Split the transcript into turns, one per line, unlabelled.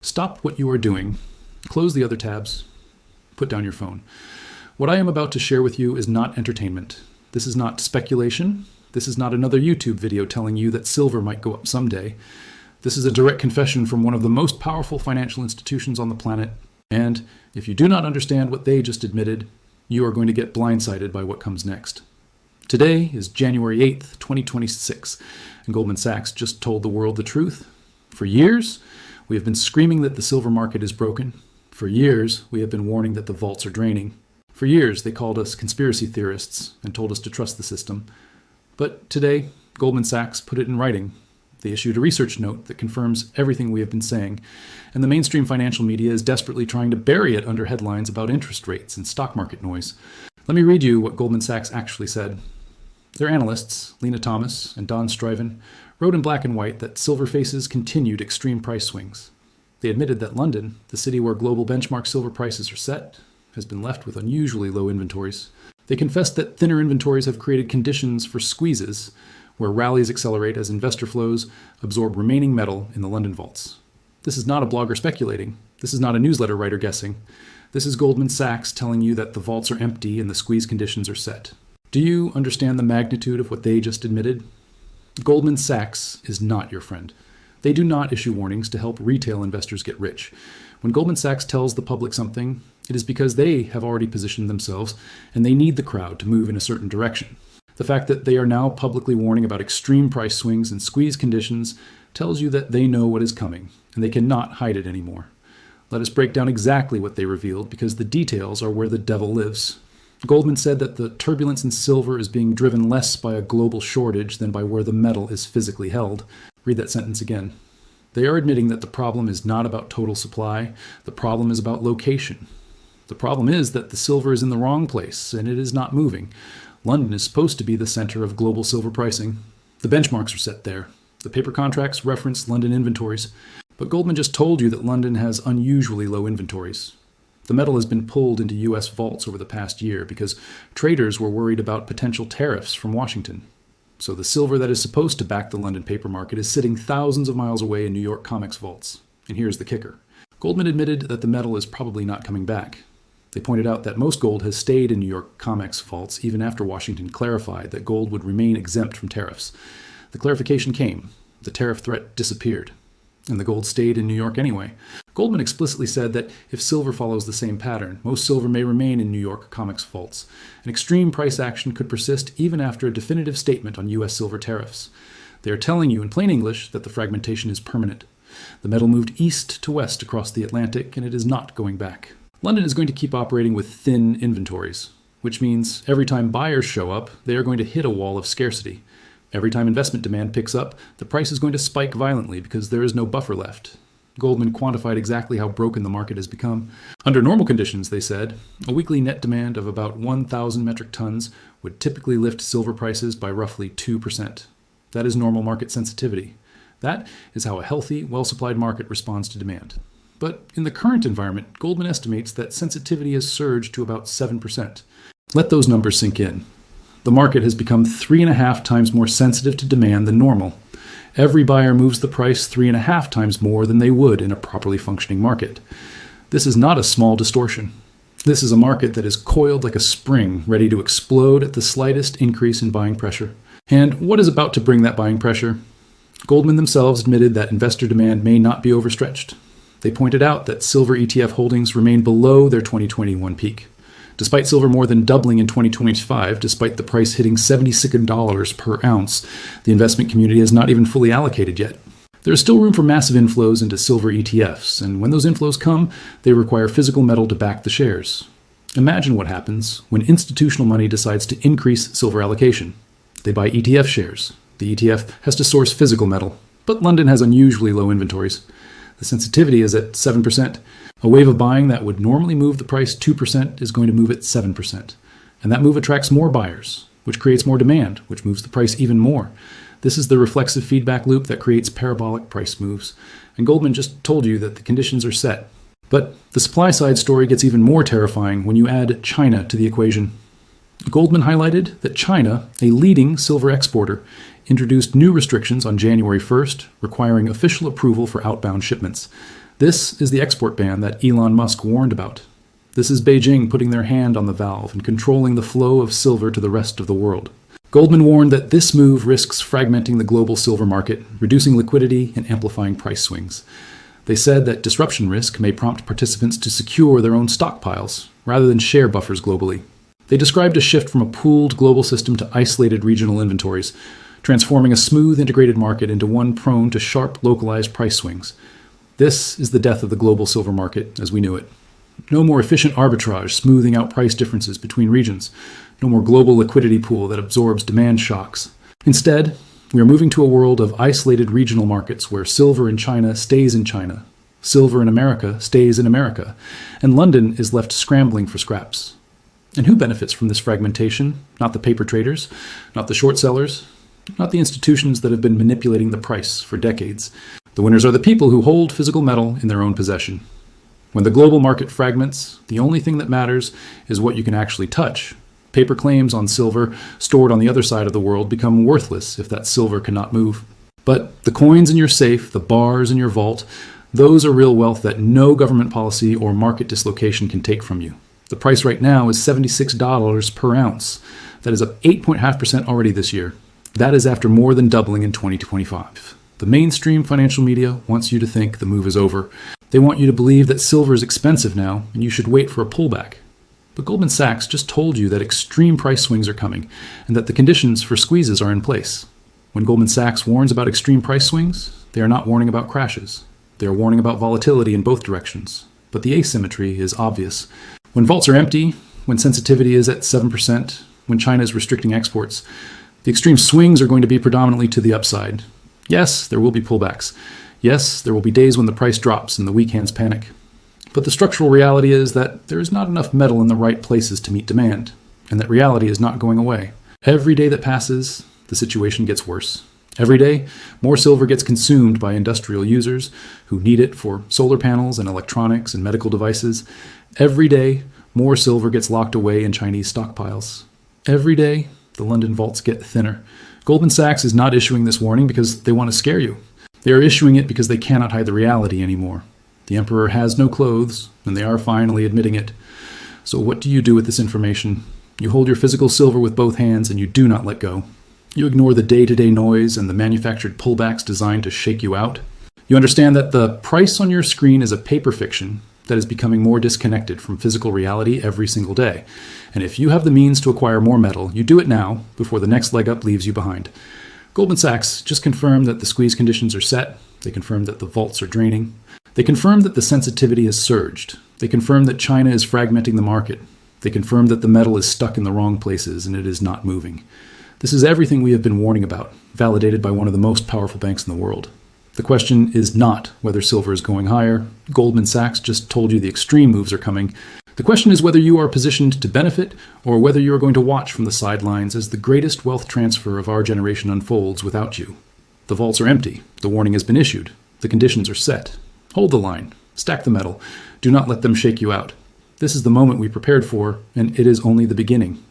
Stop what you are doing, close the other tabs, put down your phone. What I am about to share with you is not entertainment. This is not speculation. This is not another YouTube video telling you that silver might go up someday. This is a direct confession from one of the most powerful financial institutions on the planet. And if you do not understand what they just admitted, you are going to get blindsided by what comes next. Today is January 8th, 2026, and Goldman Sachs just told the world the truth. For years, we have been screaming that the silver market is broken. For years, we have been warning that the vaults are draining. For years, they called us conspiracy theorists and told us to trust the system. But today, Goldman Sachs put it in writing. They issued a research note that confirms everything we have been saying, and the mainstream financial media is desperately trying to bury it under headlines about interest rates and stock market noise. Let me read you what Goldman Sachs actually said. Their analysts, Lena Thomas and Don Striven, wrote in black and white that silver faces continued extreme price swings. They admitted that London, the city where global benchmark silver prices are set, has been left with unusually low inventories. They confessed that thinner inventories have created conditions for squeezes, where rallies accelerate as investor flows absorb remaining metal in the London vaults. This is not a blogger speculating. This is not a newsletter writer guessing. This is Goldman Sachs telling you that the vaults are empty and the squeeze conditions are set. Do you understand the magnitude of what they just admitted? Goldman Sachs is not your friend. They do not issue warnings to help retail investors get rich. When Goldman Sachs tells the public something, it is because they have already positioned themselves and they need the crowd to move in a certain direction. The fact that they are now publicly warning about extreme price swings and squeeze conditions tells you that they know what is coming and they cannot hide it anymore. Let us break down exactly what they revealed because the details are where the devil lives. Goldman said that the turbulence in silver is being driven less by a global shortage than by where the metal is physically held. Read that sentence again. They are admitting that the problem is not about total supply. The problem is about location. The problem is that the silver is in the wrong place and it is not moving. London is supposed to be the center of global silver pricing. The benchmarks are set there. The paper contracts reference London inventories. But Goldman just told you that London has unusually low inventories. The metal has been pulled into U.S. vaults over the past year because traders were worried about potential tariffs from Washington. So the silver that is supposed to back the London paper market is sitting thousands of miles away in New York COMEX vaults. And here's the kicker. Goldman admitted that the metal is probably not coming back. They pointed out that most gold has stayed in New York COMEX vaults even after Washington clarified that gold would remain exempt from tariffs. The clarification came. The tariff threat disappeared. And the gold stayed in New York anyway. Goldman explicitly said that if silver follows the same pattern, most silver may remain in New York COMEX vaults. An extreme price action could persist even after a definitive statement on U.S. silver tariffs. They are telling you in plain English that the fragmentation is permanent. The metal moved east to west across the Atlantic, and it is not going back. London is going to keep operating with thin inventories, which means every time buyers show up, they are going to hit a wall of scarcity. Every time investment demand picks up, the price is going to spike violently because there is no buffer left. Goldman quantified exactly how broken the market has become. Under normal conditions, they said, a weekly net demand of about 1,000 metric tons would typically lift silver prices by roughly 2%. That is normal market sensitivity. That is how a healthy, well-supplied market responds to demand. But in the current environment, Goldman estimates that sensitivity has surged to about 7%. Let those numbers sink in. The market has become 3.5 times more sensitive to demand than normal. Every buyer moves the price 3.5 times more than they would in a properly functioning market. This is not a small distortion. This is a market that is coiled like a spring, ready to explode at the slightest increase in buying pressure. And what is about to bring that buying pressure? Goldman themselves admitted that investor demand may not be overstretched. They pointed out that silver ETF holdings remain below their 2021 peak. Despite silver more than doubling in 2025, despite the price hitting $76 per ounce, the investment community has not even fully allocated yet. There is still room for massive inflows into silver ETFs, and when those inflows come, they require physical metal to back the shares. Imagine what happens when institutional money decides to increase silver allocation. They buy ETF shares. The ETF has to source physical metal, but London has unusually low inventories. The sensitivity is at 7%. A wave of buying that would normally move the price 2% is going to move it 7%. And that move attracts more buyers, which creates more demand, which moves the price even more. This is the reflexive feedback loop that creates parabolic price moves. And Goldman just told you that the conditions are set. But the supply side story gets even more terrifying when you add China to the equation. Goldman highlighted that China, a leading silver exporter, introduced new restrictions on January 1st, requiring official approval for outbound shipments. This is the export ban that Elon Musk warned about. This is Beijing putting their hand on the valve and controlling the flow of silver to the rest of the world. Goldman warned that this move risks fragmenting the global silver market, reducing liquidity, and amplifying price swings. They said that disruption risk may prompt participants to secure their own stockpiles, rather than share buffers globally. They described a shift from a pooled global system to isolated regional inventories, transforming a smooth integrated market into one prone to sharp localized price swings. This is the death of the global silver market as we knew it. No more efficient arbitrage smoothing out price differences between regions. No more global liquidity pool that absorbs demand shocks. Instead, we are moving to a world of isolated regional markets where silver in China stays in China, silver in America stays in America, and London is left scrambling for scraps. And who benefits from this fragmentation? Not the paper traders, not the short sellers, not the institutions that have been manipulating the price for decades. The winners are the people who hold physical metal in their own possession. When the global market fragments, the only thing that matters is what you can actually touch. Paper claims on silver stored on the other side of the world become worthless if that silver cannot move. But the coins in your safe, the bars in your vault, those are real wealth that no government policy or market dislocation can take from you. The price right now is $76 per ounce. That is up 8.5% already this year. That is after more than doubling in 2025. The mainstream financial media wants you to think the move is over. They want you to believe that silver is expensive now and you should wait for a pullback. But Goldman Sachs just told you that extreme price swings are coming and that the conditions for squeezes are in place. When Goldman Sachs warns about extreme price swings, they are not warning about crashes. They are warning about volatility in both directions. But the asymmetry is obvious. When vaults are empty, when sensitivity is at 7%, when China is restricting exports, the extreme swings are going to be predominantly to the upside. Yes, there will be pullbacks. Yes, there will be days when the price drops and the weak hands panic. But the structural reality is that there is not enough metal in the right places to meet demand, and that reality is not going away. Every day that passes, the situation gets worse. Every day, more silver gets consumed by industrial users who need it for solar panels and electronics and medical devices. Every day, more silver gets locked away in Chinese stockpiles. Every day, the London vaults get thinner. Goldman Sachs is not issuing this warning because they want to scare you. They are issuing it because they cannot hide the reality anymore. The emperor has no clothes, and they are finally admitting it. So what do you do with this information? You hold your physical silver with both hands and you do not let go. You ignore the day-to-day noise and the manufactured pullbacks designed to shake you out. You understand that the price on your screen is a paper fiction that is becoming more disconnected from physical reality every single day. And if you have the means to acquire more metal, you do it now before the next leg up leaves you behind. Goldman Sachs just confirmed that the squeeze conditions are set. They confirmed that the vaults are draining. They confirmed that the sensitivity has surged. They confirmed that China is fragmenting the market. They confirmed that the metal is stuck in the wrong places and it is not moving. This is everything we have been warning about, validated by one of the most powerful banks in the world. The question is not whether silver is going higher. Goldman Sachs just told you the extreme moves are coming. The question is whether you are positioned to benefit or whether you are going to watch from the sidelines as the greatest wealth transfer of our generation unfolds without you. The vaults are empty. The warning has been issued. The conditions are set. Hold the line. Stack the metal. Do not let them shake you out. This is the moment we prepared for, and it is only the beginning.